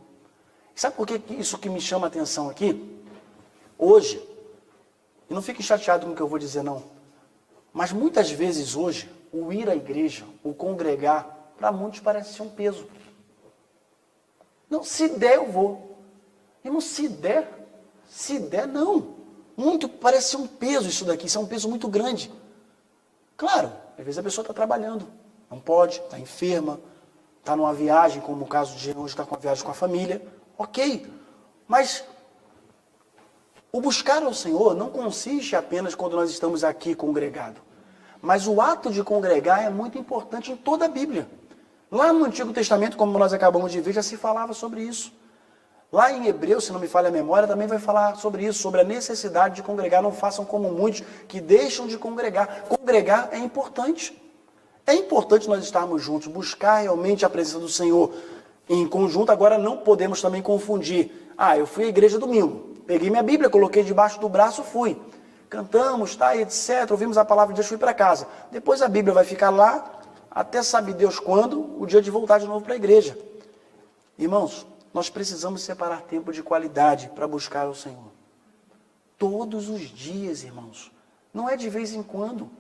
Sabe por que isso que me chama a atenção aqui? Hoje, e não fique chateado com o que eu vou dizer não, mas muitas vezes hoje, o ir à igreja, o congregar, para muitos parece ser um peso. Não, se der eu vou. Irmão, se der não. Muito parece ser um peso isso daqui, isso é um peso muito grande. Claro, Às vezes a pessoa está trabalhando, não pode, está enferma, está numa viagem, como o caso de hoje, está com uma viagem com a família. Ok, mas o buscar ao Senhor não consiste apenas quando nós estamos aqui congregados. Mas o ato de congregar é muito importante em toda a Bíblia. Lá no Antigo Testamento, como nós acabamos de ver, já se falava sobre isso. Lá em Hebreus, se não me falha a memória, também vai falar sobre isso, sobre a necessidade de congregar. Não façam como muitos que deixam de congregar. Congregar é importante. É importante nós estarmos juntos, buscar realmente a presença do Senhor em conjunto. Agora não podemos também confundir. Eu fui à igreja domingo, peguei minha Bíblia, coloquei debaixo do braço, fui. Cantamos, etc. Ouvimos a palavra de Deus, fui para casa. Depois a Bíblia vai ficar lá, até sabe Deus quando, o dia de voltar de novo para a igreja. Irmãos, nós precisamos separar tempo de qualidade para buscar o Senhor. Todos os dias, irmãos. Não é de vez em quando.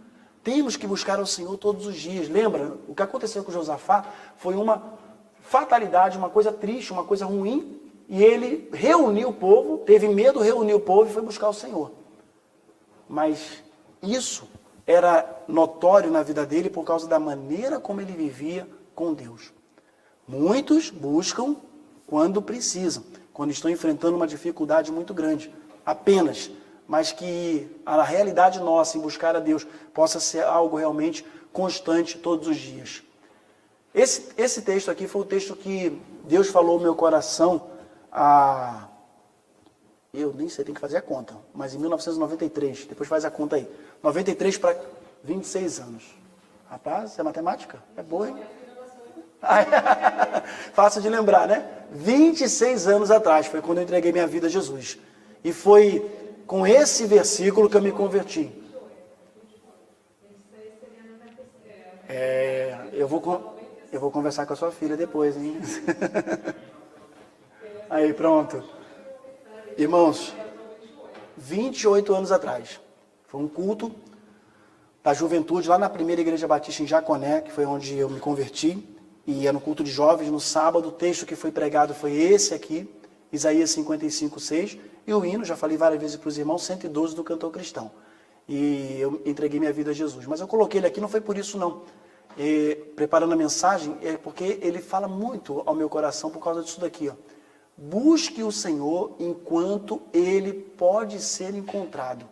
Temos que buscar o Senhor todos os dias. Lembra? O que aconteceu com Josafá foi uma fatalidade, uma coisa triste, uma coisa ruim. E ele reuniu o povo, teve medo, reuniu o povo e foi buscar o Senhor. Mas isso era notório na vida dele por causa da maneira como ele vivia com Deus. Muitos buscam quando precisam, quando estão enfrentando uma dificuldade muito grande, apenas, mas que a realidade nossa em buscar a Deus possa ser algo realmente constante todos os dias. Esse texto aqui foi o texto que Deus falou no meu coração, eu nem sei, tem que fazer a conta, mas em 1993, depois faz a conta aí, 93 para 26 anos. Rapaz, é matemática? É boa, hein? Fácil de lembrar, né? 26 anos atrás foi quando eu entreguei minha vida a Jesus. E foi com esse versículo que eu me converti. Eu vou conversar com a sua filha depois, hein? Aí, pronto. Irmãos, 28 anos atrás. Foi um culto da juventude lá na primeira igreja batista em Jaconé, que foi onde eu me converti. E era no culto de jovens, no sábado. O texto que foi pregado foi esse aqui, Isaías 55:6. E o hino, já falei várias vezes para os irmãos, 112 do Cantor Cristão. E eu entreguei minha vida a Jesus. Mas eu coloquei ele aqui, não foi por isso não. Preparando a mensagem, é porque ele fala muito ao meu coração por causa disso daqui. Busque o Senhor enquanto ele pode ser encontrado.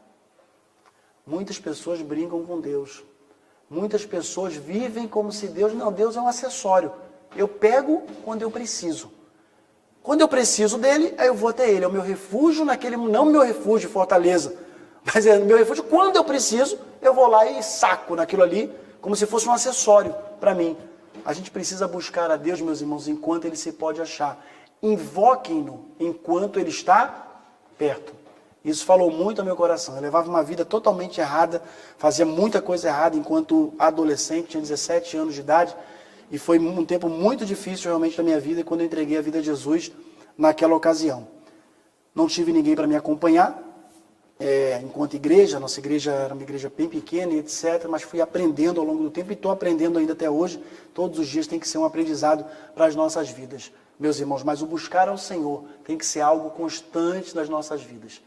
Muitas pessoas brincam com Deus. Muitas pessoas vivem como se Deus é um acessório. Eu pego quando eu preciso. Quando eu preciso dele, aí eu vou até ele. É o meu refúgio não meu refúgio de fortaleza, mas é o meu refúgio quando eu preciso, eu vou lá e saco naquilo ali, como se fosse um acessório para mim. A gente precisa buscar a Deus, meus irmãos, enquanto ele se pode achar. Invoquem-no enquanto ele está perto. Isso falou muito ao meu coração. Eu levava uma vida totalmente errada, fazia muita coisa errada enquanto adolescente, tinha 17 anos de idade, e foi um tempo muito difícil realmente na minha vida quando eu entreguei a vida a Jesus naquela ocasião. Não tive ninguém para me acompanhar, enquanto igreja, a nossa igreja era uma igreja bem pequena, etc., mas fui aprendendo ao longo do tempo e estou aprendendo ainda até hoje. Todos os dias tem que ser um aprendizado para as nossas vidas, meus irmãos, mas o buscar ao Senhor tem que ser algo constante nas nossas vidas.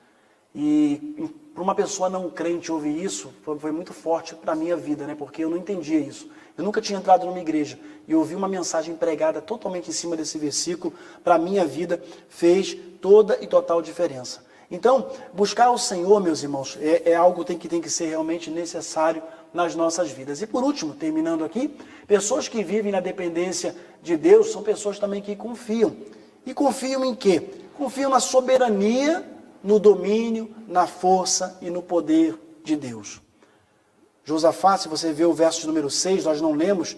E para uma pessoa não crente ouvir isso, foi muito forte para a minha vida, né? Porque eu não entendia isso. Eu nunca tinha entrado numa igreja e ouvi uma mensagem pregada totalmente em cima desse versículo, para a minha vida fez toda e total diferença. Então, buscar o Senhor, meus irmãos, é algo que tem que ser realmente necessário nas nossas vidas. E por último, terminando aqui, pessoas que vivem na dependência de Deus são pessoas também que confiam. E confiam em quê? Confiam na soberania, no domínio, na força e no poder de Deus. Josafá, se você vê o verso número 6, nós não lemos,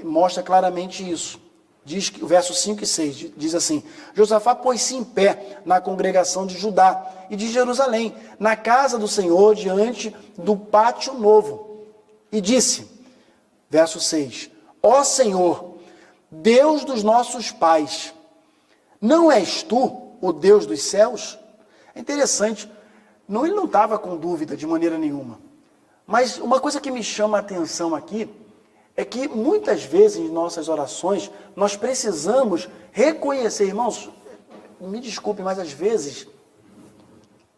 mostra claramente isso. Diz que o verso 5 e 6 diz assim: Josafá pôs-se em pé na congregação de Judá e de Jerusalém, na casa do Senhor, diante do pátio novo, e disse, verso 6, ó Senhor, Deus dos nossos pais, não és tu o Deus dos céus? É interessante, ele não estava com dúvida de maneira nenhuma. Mas uma coisa que me chama a atenção aqui é que muitas vezes em nossas orações nós precisamos reconhecer, irmãos, me desculpe, mas às vezes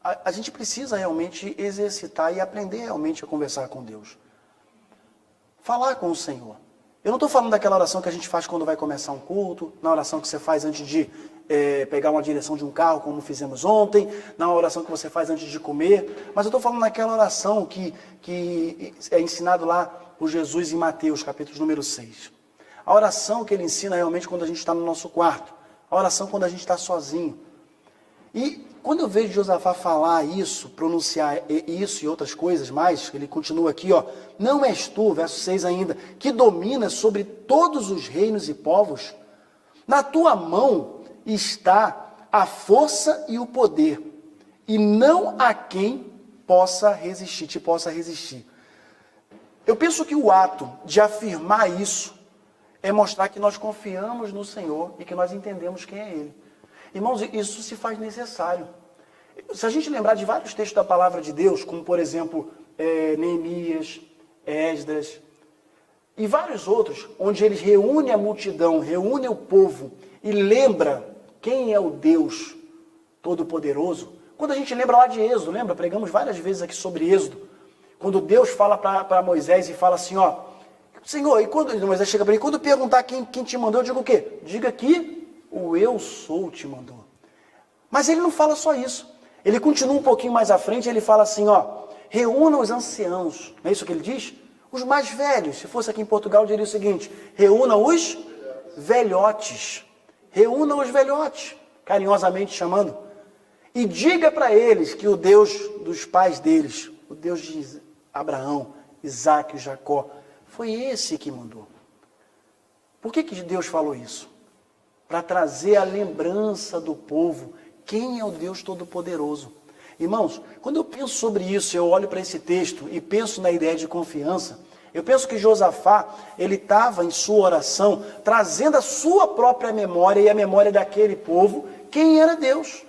a gente precisa realmente exercitar e aprender realmente a conversar com Deus. falar com o Senhor. Eu não estou falando daquela oração que a gente faz quando vai começar um culto, na oração que você faz antes de pegar uma direção de um carro, como fizemos ontem, na oração que você faz antes de comer, mas eu estou falando daquela oração que é ensinado lá por Jesus em Mateus, capítulo número 6. A oração que ele ensina realmente quando a gente está no nosso quarto, a oração quando a gente está sozinho. E quando eu vejo Josafá falar isso, pronunciar isso e outras coisas mais, ele continua aqui, ó, não és tu, verso 6 ainda, que dominas sobre todos os reinos e povos? Na tua mão está a força e o poder, e não há quem possa resistir, te possa resistir. Eu penso que o ato de afirmar isso é mostrar que nós confiamos no Senhor e que nós entendemos quem é Ele. Irmãos, isso se faz necessário. Se a gente lembrar de vários textos da palavra de Deus, como por exemplo, Neemias, Esdras, e vários outros, onde eles reúnem a multidão, reúnem o povo e lembra quem é o Deus Todo-Poderoso. Quando a gente lembra lá de Êxodo, lembra? Pregamos várias vezes aqui sobre Êxodo. Quando Deus fala para Moisés e fala assim, ó, Senhor, e quando Moisés chega para ele, quando perguntar quem te mandou, eu digo o quê? Diga que o eu sou te mandou. Mas ele não fala só isso. Ele continua um pouquinho mais à frente, ele fala assim, ó, reúna os anciãos. Não é isso que ele diz? Os mais velhos. Se fosse aqui em Portugal, eu diria o seguinte, reúna os velhotes. Reúna os velhotes, carinhosamente chamando. E diga para eles que o Deus dos pais deles, o Deus de Abraão, Isaac e Jacó, foi esse que mandou. Por que Deus falou isso? Para trazer a lembrança do povo, quem é o Deus Todo-Poderoso. Irmãos, quando eu penso sobre isso, eu olho para esse texto e penso na ideia de confiança, eu penso que Josafá, ele estava em sua oração, trazendo a sua própria memória e a memória daquele povo, quem era Deus.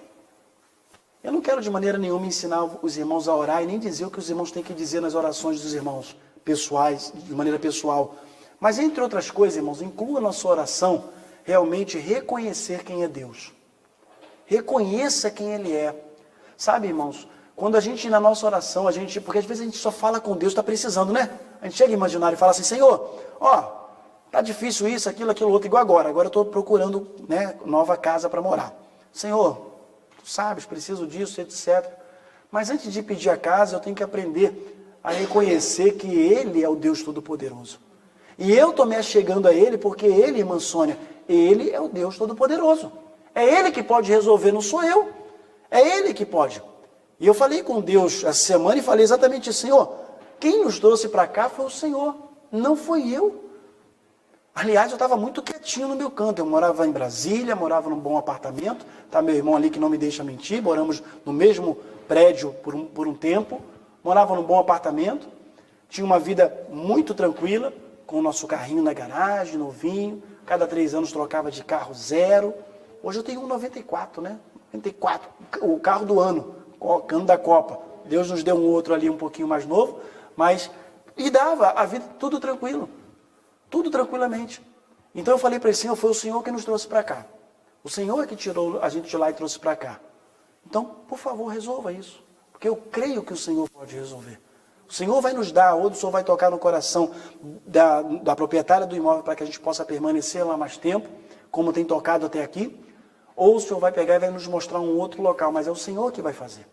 Eu não quero de maneira nenhuma ensinar os irmãos a orar e nem dizer o que os irmãos têm que dizer nas orações dos irmãos pessoais, de maneira pessoal. Mas, entre outras coisas, irmãos, inclua na sua oração realmente reconhecer quem é Deus. Reconheça quem Ele é. Sabe, irmãos, quando a gente, na nossa oração, porque às vezes a gente só fala com Deus, está precisando, né? A gente chega imaginário e fala assim, Senhor, ó, tá difícil isso, aquilo, outro, igual agora. Agora eu estou procurando, né, nova casa para morar. Senhor, tu sabes, preciso disso, etc. Mas antes de pedir a casa, eu tenho que aprender a reconhecer que Ele é o Deus Todo-Poderoso. E eu estou me achegando a Ele porque Ele, irmã Sônia, Ele é o Deus Todo-Poderoso. É Ele que pode resolver, não sou eu. É Ele que pode. E eu falei com Deus essa semana e falei exatamente isso, Senhor, quem nos trouxe para cá foi o Senhor, não foi eu. Aliás, eu estava muito quietinho no meu canto, eu morava em Brasília, morava num bom apartamento, tá meu irmão ali que não me deixa mentir, moramos no mesmo prédio por um tempo, morava num bom apartamento, tinha uma vida muito tranquila, com o nosso carrinho na garagem, novinho, cada 3 anos trocava de carro zero. Hoje eu tenho um 94, né? 94, o carro do ano da Copa. Deus nos deu um outro ali um pouquinho mais novo, mas e dava a vida tudo tranquilo, tudo tranquilamente. Então eu falei para ele, Senhor, foi o Senhor que nos trouxe para cá. O Senhor é que tirou a gente de lá e trouxe para cá. Então, por favor, resolva isso, porque eu creio que o Senhor pode resolver. O Senhor vai nos dar, ou o Senhor vai tocar no coração da proprietária do imóvel para que a gente possa permanecer lá mais tempo, como tem tocado até aqui, ou o Senhor vai pegar e vai nos mostrar um outro local, mas é o Senhor que vai fazer.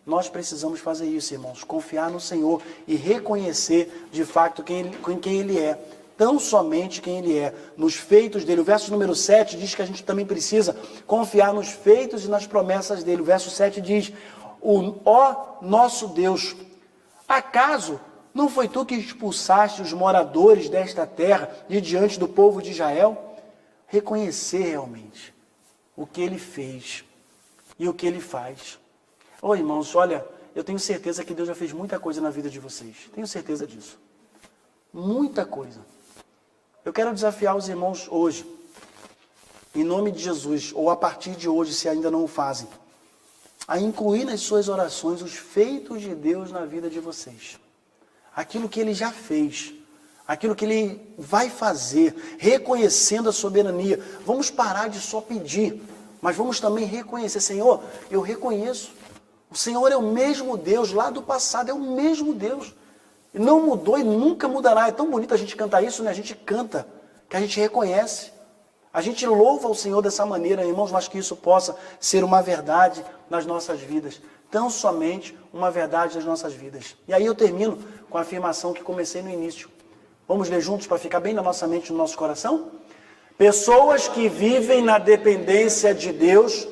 Nós precisamos fazer isso, irmãos, confiar no Senhor e reconhecer de fato quem Ele é, tão somente quem Ele é, nos feitos dEle. O verso número 7 diz que a gente também precisa confiar nos feitos e nas promessas dEle. O verso 7 diz, ó nosso Deus, acaso não foi tu que expulsaste os moradores desta terra de diante do povo de Israel? Reconhecer realmente o que Ele fez e o que Ele faz. Ô irmãos, olha, eu tenho certeza que Deus já fez muita coisa na vida de vocês. Tenho certeza disso. Muita coisa. Eu quero desafiar os irmãos hoje, em nome de Jesus, ou a partir de hoje, se ainda não o fazem, a incluir nas suas orações os feitos de Deus na vida de vocês. Aquilo que Ele já fez, aquilo que Ele vai fazer, reconhecendo a soberania. Vamos parar de só pedir, mas vamos também reconhecer. Senhor, eu reconheço, o Senhor é o mesmo Deus lá do passado, é o mesmo Deus. Não mudou e nunca mudará. É tão bonito a gente cantar isso, né? A gente canta, que a gente reconhece. A gente louva ao Senhor dessa maneira, irmãos, mas que isso possa ser uma verdade nas nossas vidas. Tão somente uma verdade nas nossas vidas. E aí eu termino com a afirmação que comecei no início. Vamos ler juntos para ficar bem na nossa mente e no nosso coração? Pessoas que vivem na dependência de Deus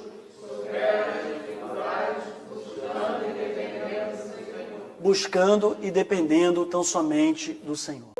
buscando e dependendo tão somente do Senhor.